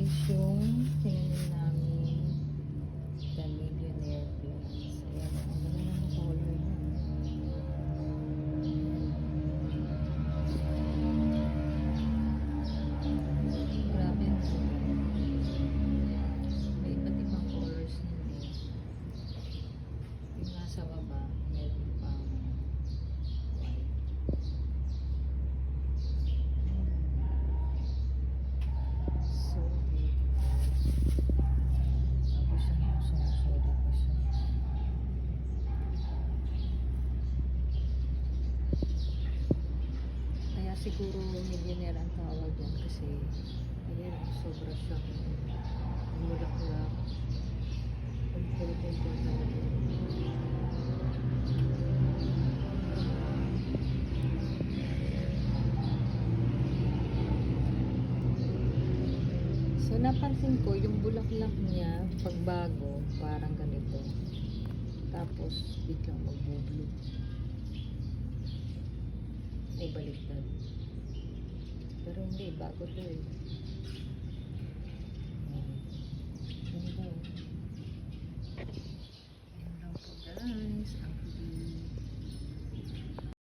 guys yung tinanim namin the millionaire plants. Ayan, ang ganda ng color niya. Grabe na. May iba't ibang colors niya. Yung nasa baba, meron pang white. So beautiful. Tapos yung sumusulit pa siya. Kaya siguro millionaire ang tawag yan kasi ayan, sobra siyang mulak-mulak. Pagpulipin talaga. So, napansin ko, yung bulaklak niya, pagbago, parang ganito. Tapos, biglang magbo-blue. Ay, baliktad. Pero hindi, bago to eh.